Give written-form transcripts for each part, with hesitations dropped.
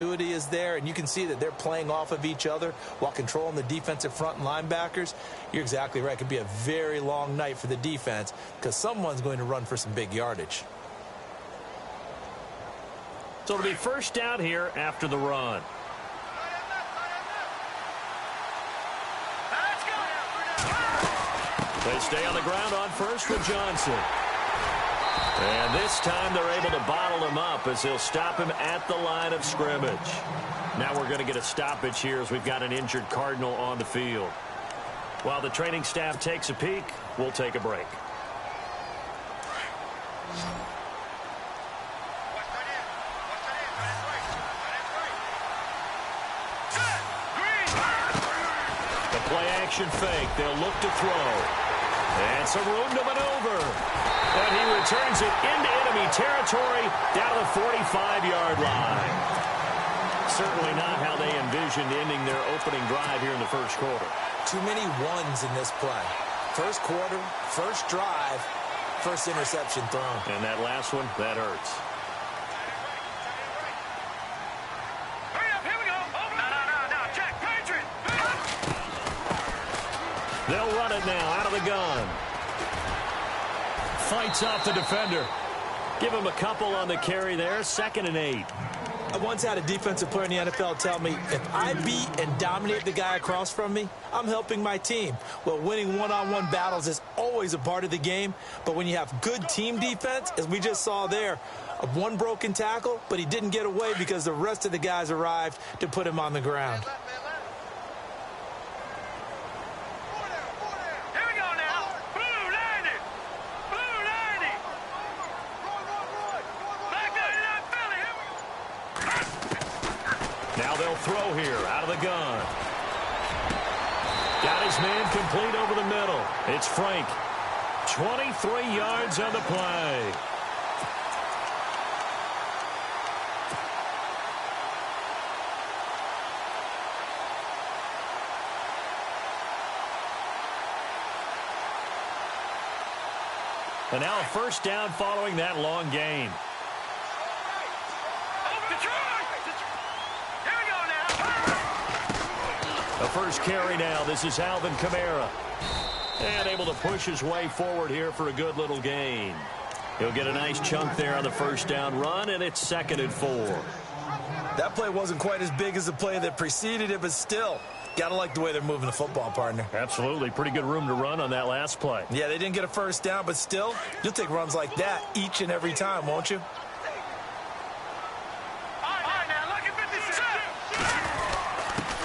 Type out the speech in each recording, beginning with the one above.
Is there, and you can see that they're playing off of each other while controlling the defensive front and linebackers. You're exactly right. It could be a very long night for the defense because someone's going to run for some big yardage. So it'll be first down here after the run. They stay on the ground on first with Johnson. And this time they're able to bottle him up as they'll stop him at the line of scrimmage. Now we're going to get a stoppage here as we've got an injured Cardinal on the field. While the training staff takes a peek, we'll take a break. The play action fake. They'll look to throw. And some room to maneuver. But he returns it into enemy territory down to the 45-yard line. Certainly not how they envisioned ending their opening drive here in the first quarter. Too many ones in this play. First quarter, first drive, first interception thrown. And that last one, that hurts. Hurry up, here we go. No, check, Patriot. They'll run it now out of the gun. Fights off the defender. Give him a couple on the carry there. 2nd and 8. I once had a defensive player in the NFL tell me, if I beat and dominate the guy across from me, I'm helping my team. Well, winning one-on-one battles is always a part of the game, but when you have good team defense, as we just saw there, one broken tackle, but he didn't get away because the rest of the guys arrived to put him on the ground. Now they'll throw here out of the gun. Got his man complete over the middle. It's Frank. 23 yards on the play. And now a first down following that long gain. The first carry now. This is Alvin Kamara. And able to push his way forward here for a good little gain. He'll get a nice chunk there on the first down run, and it's 2nd and 4. That play wasn't quite as big as the play that preceded it, but still, got to like the way they're moving the football, partner. Absolutely. Pretty good room to run on that last play. Yeah, they didn't get a first down, but still, you'll take runs like that each and every time, won't you?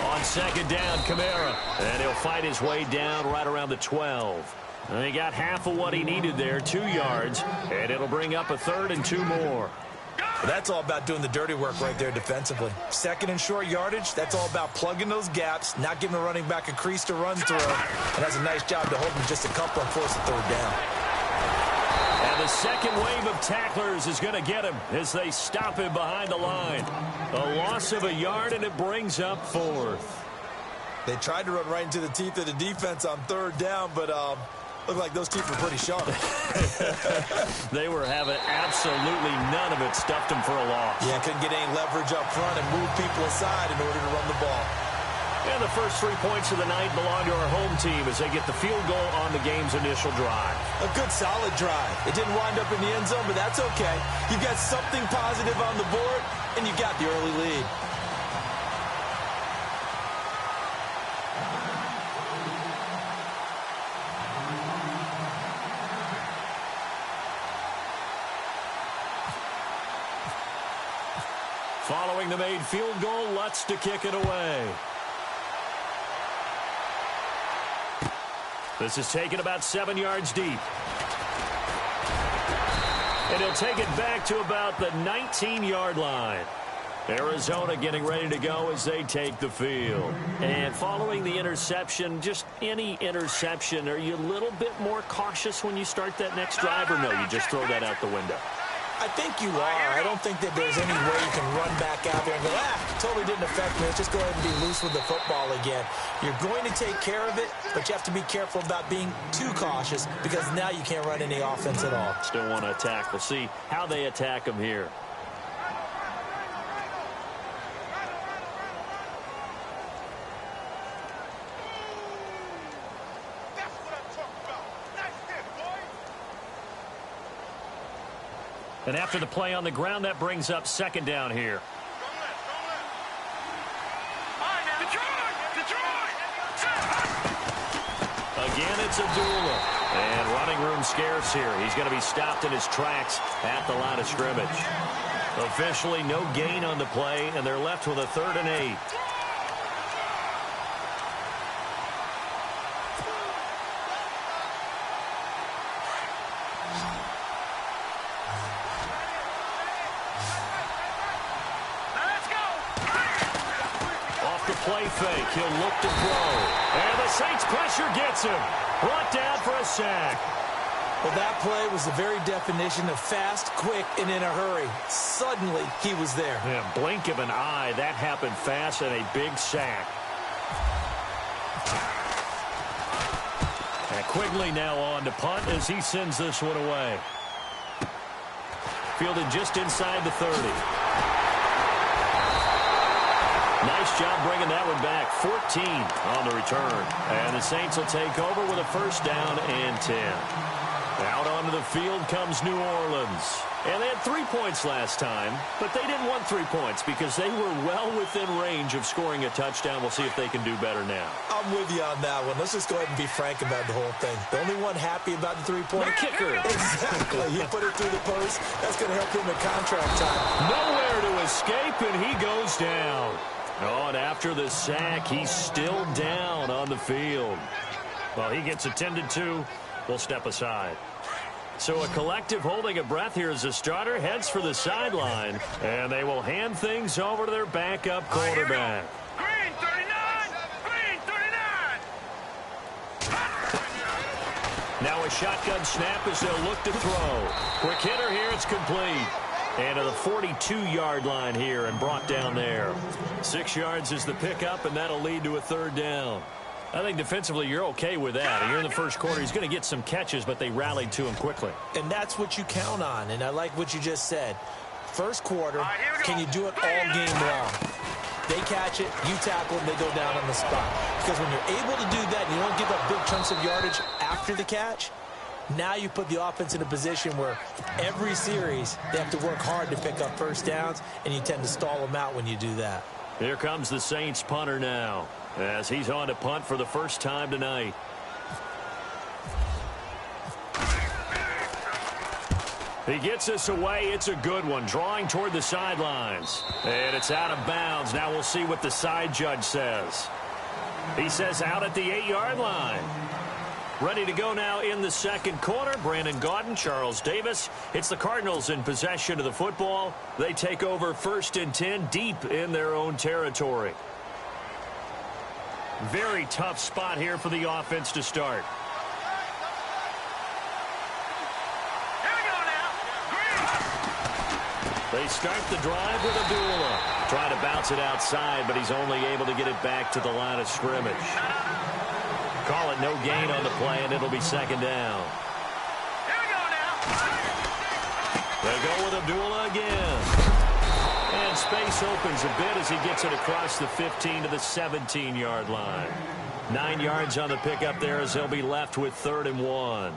On 2nd down, Kamara. And he'll fight his way down right around the 12. And he got half of what he needed there, 2 yards. And it'll bring up a 3rd and 2 more. Well, that's all about doing the dirty work right there defensively. 2nd and short yardage, that's all about plugging those gaps, not giving the running back a crease to run through. And has a nice job to hold him just a couple and force a 3rd down. And the second wave of tacklers is going to get him as they stop him behind the line. A loss of a yard, and it brings up 4th. They tried to run right into the teeth of the defense on 3rd down, but looked like those teeth were pretty sharp. They were having absolutely none of it. Stuffed them for a loss. Yeah, couldn't get any leverage up front and move people aside in order to run the ball. And the first 3 points of the night belong to our home team as they get the field goal on the game's initial drive. A good, solid drive. It didn't wind up in the end zone, but that's okay. You've got something positive on the board, and you got the early lead. Following the made field goal, Lutz to kick it away. This is taken about 7 yards deep. And he'll take it back to about the 19-yard line. Arizona getting ready to go as they take the field. And following the interception, just any interception, are you a little bit more cautious when you start that next drive, or no, you just throw that out the window? I think you are. I don't think that there's any way you can run back out there and go, totally didn't affect me. Let's just go ahead and be loose with the football again. You're going to take care of it, but you have to be careful about being too cautious because now you can't run any offense at all. Still want to attack. We'll see how they attack them here. And after the play on the ground, that brings up second down here. Again, it's Abdullah. And running room scarce here. He's going to be stopped in his tracks at the line of scrimmage. Officially no gain on the play, and they're left with a 3rd and 8. Play fake. He'll look to throw. And the Saints pressure gets him. Brought down for a sack. Well, that play was the very definition of fast, quick, and in a hurry. Suddenly, he was there. Yeah, blink of an eye. That happened fast and a big sack. And Quigley now on to punt as he sends this one away. Fielded just inside the 30. Nice job bringing that one back. 14 on the return. And the Saints will take over with a 1st down and 10. Out onto the field comes New Orleans. And they had 3 points last time, but they didn't want 3 points because they were well within range of scoring a touchdown. We'll see if they can do better now. I'm with you on that one. Let's just go ahead and be frank about the whole thing. The only one happy about the 3-point kicker. Exactly. He put it through the post. That's going to help him in contract time. Nowhere to escape, and he goes down. Oh, and after the sack, he's still down on the field. Well, he gets attended to. We'll step aside. So a collective holding a breath here as the starter heads for the sideline. And they will hand things over to their backup quarterback. Green 39! Green 39! Now a shotgun snap as they'll look to throw. Quick hitter here, it's complete. And to the 42-yard line here and brought down there. 6 yards is the pickup, and that'll lead to a 3rd down. I think defensively you're okay with that. And you're in the first quarter. He's going to get some catches, but they rallied to him quickly. And that's what you count on, and I like what you just said. First quarter, can you do it all game long? They catch it, you tackle them, they go down on the spot. Because when you're able to do that and you don't give up big chunks of yardage after the catch, now you put the offense in a position where every series they have to work hard to pick up 1st downs, and you tend to stall them out when you do that. Here comes the Saints punter now as he's on to punt for the first time tonight. He gets us away. It's a good one. Drawing toward the sidelines. And it's out of bounds. Now we'll see what the side judge says. He says out at the 8-yard line. Ready to go now in the second quarter. Brandon Gaudin, Charles Davis. It's the Cardinals in possession of the football. They take over 1st and 10 deep in their own territory. Very tough spot here for the offense to start. Here we go now. They start the drive with Abdullah. Trying to bounce it outside, but he's only able to get it back to the line of scrimmage. Call it no gain on the play, and it'll be 2nd down. Here we go now. They go with Abdullah again. And space opens a bit as he gets it across the 15 to the 17-yard line. 9 yards on the pickup there as they'll be left with 3rd and 1.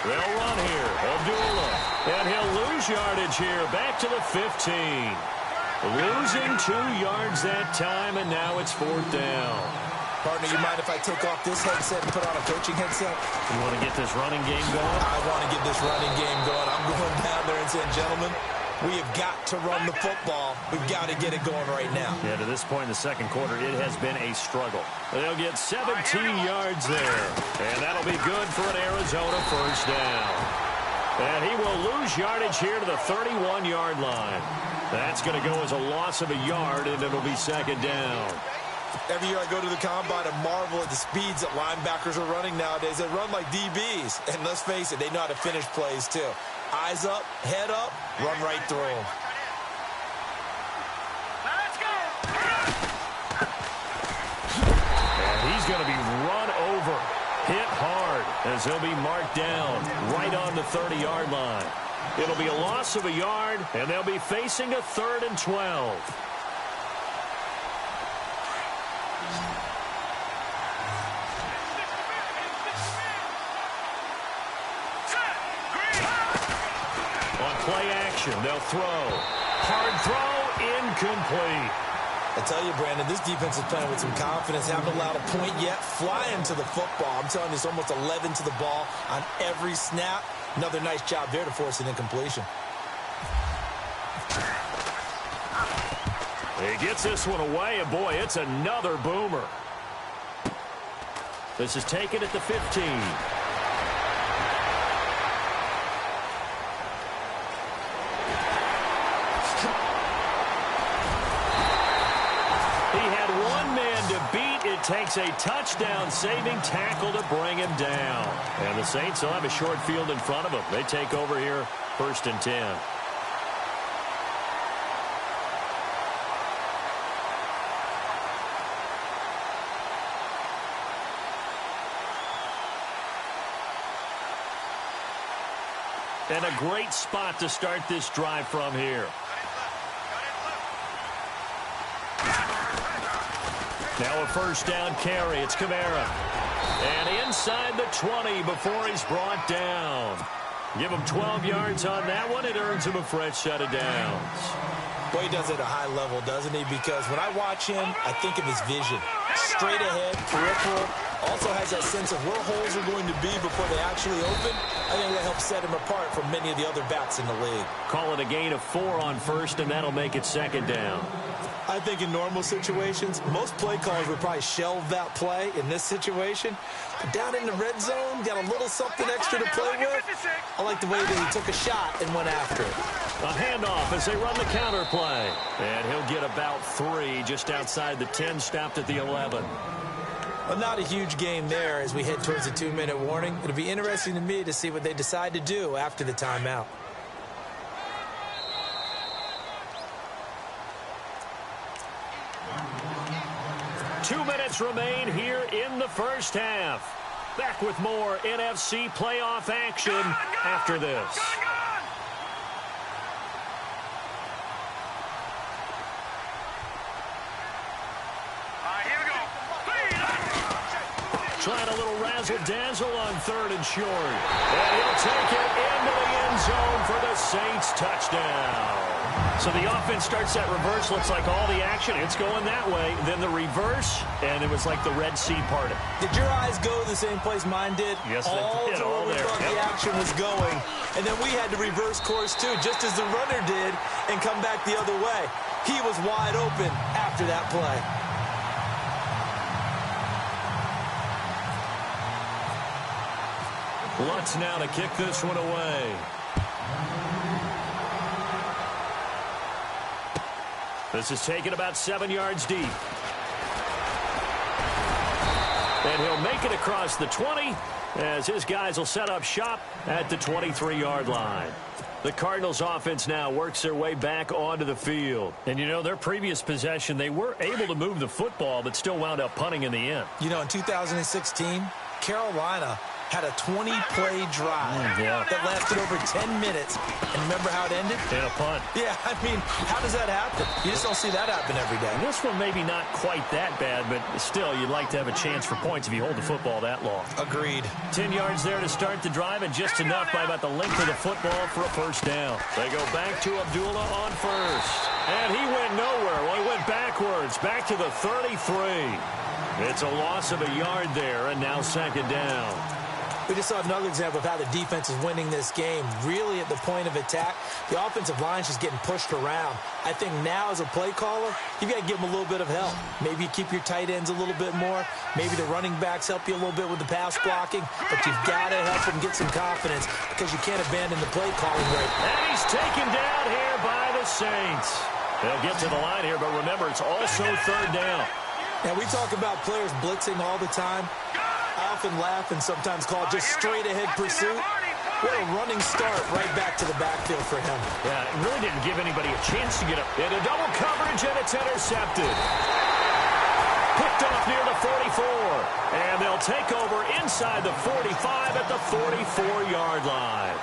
They'll run here. Abdullah. And he'll lose yardage here. Back to the 15. Losing 2 yards that time, and now it's 4th down. Partner, you mind if I take off this headset and put on a coaching headset? You want to get this running game going? I want to get this running game going. I'm going down there and saying, gentlemen, We have got to run the football. We've got to get it going right now. Yeah, to this point in the second quarter, it has been a struggle. They'll get 17 yards there. And that'll be good for an Arizona first down. And he will lose yardage here to the 31-yard line. That's going to go as a loss of a yard, and it'll be second down. Every year I go to the combine and marvel at the speeds that linebackers are running nowadays. They run like DBs. And let's face it, they know how to finish plays too. Eyes up, head up, run right through them. Let's go. And he's going to be run over, hit hard, as he'll be marked down right on the 30-yard line. It'll be a loss of a yard, and they'll be facing a 3rd and 12. Play action. They'll throw. Hard throw. Incomplete. I tell you, Brandon, this defense is playing with some confidence. Haven't allowed a point yet. Flying to the football. I'm telling you, it's almost 11 to the ball on every snap. Another nice job there to force an incompletion. He gets this one away, and boy, it's another boomer. This is taken at the 15. Takes a touchdown-saving tackle to bring him down. And the Saints will have a short field in front of them. They take over here, 1st and 10. And a great spot to start this drive from here. Now a first down carry. It's Kamara. And inside the 20 before he's brought down. Give him 12 yards on that one. It earns him a fresh set of downs. Well, he does it at a high level, doesn't he? Because when I watch him, I think of his vision. Straight ahead, peripheral. Also has that sense of where holes are going to be before they actually open. I think that helps set him apart from many of the other backs in the league. Call it a gain of 4 on first, and that'll make it second down. I think in normal situations, most play callers would probably shelve that play in this situation. But down in the red zone, got a little something extra to play with. I like the way that he took a shot and went after it. A handoff as they run the counter play. And he'll get about 3 just outside the 10, stopped at the 11. Well, not a huge game there as we head towards the 2-minute warning. It'll be interesting to me to see what they decide to do after the timeout. Two minutes remain here in the first half. Back with more NFC playoff action after this. Trying a little razzle-dazzle on 3rd and short. And he'll take it into the end zone for the Saints touchdown. So the offense starts that reverse. Looks like all the action, it's going that way. Then the reverse, and it was like the Red Sea parted. Did your eyes go the same place mine did? Yes, they did. To where we thought the action was going. And then we had to reverse course, too, just as the runner did, and come back the other way. He was wide open after that play. Lutz now to kick this one away. This is taken about 7 yards deep. And he'll make it across the 20 as his guys will set up shop at the 23-yard line. The Cardinals offense now works their way back onto the field. And, you know, their previous possession, they were able to move the football but still wound up punting in the end. You know, in 2016, Carolina had a 20-play drive that lasted over 10 minutes. And remember how it ended? In a punt. Yeah, I mean, how does that happen? You just don't see that happen every day. And this one maybe not quite that bad, but still, you'd like to have a chance for points if you hold the football that long. Agreed. 10 yards there to start the drive, and just enough by about the length of the football for a first down. They go back to Abdullah on first. And he went nowhere. Well, he went backwards, back to the 33. It's a loss of a yard there, and now second down. We just saw another example of how the defense is winning this game. Really at the point of attack, the offensive line's just getting pushed around. I think now as a play caller, you've got to give them a little bit of help. Maybe you keep your tight ends a little bit more. Maybe the running backs help you a little bit with the pass blocking. But you've got to help them get some confidence because you can't abandon the play calling right. And he's taken down here by the Saints. They'll get to the line here, but remember, it's also third down. Now, we talk about players blitzing all the time. I often laugh and sometimes call it just straight-ahead pursuit. What a running start right back to the backfield for him. Yeah, it really didn't give anybody a chance to get up. Into double coverage, and it's intercepted. Picked off near the 44. And they'll take over inside the 45 at the 44-yard line.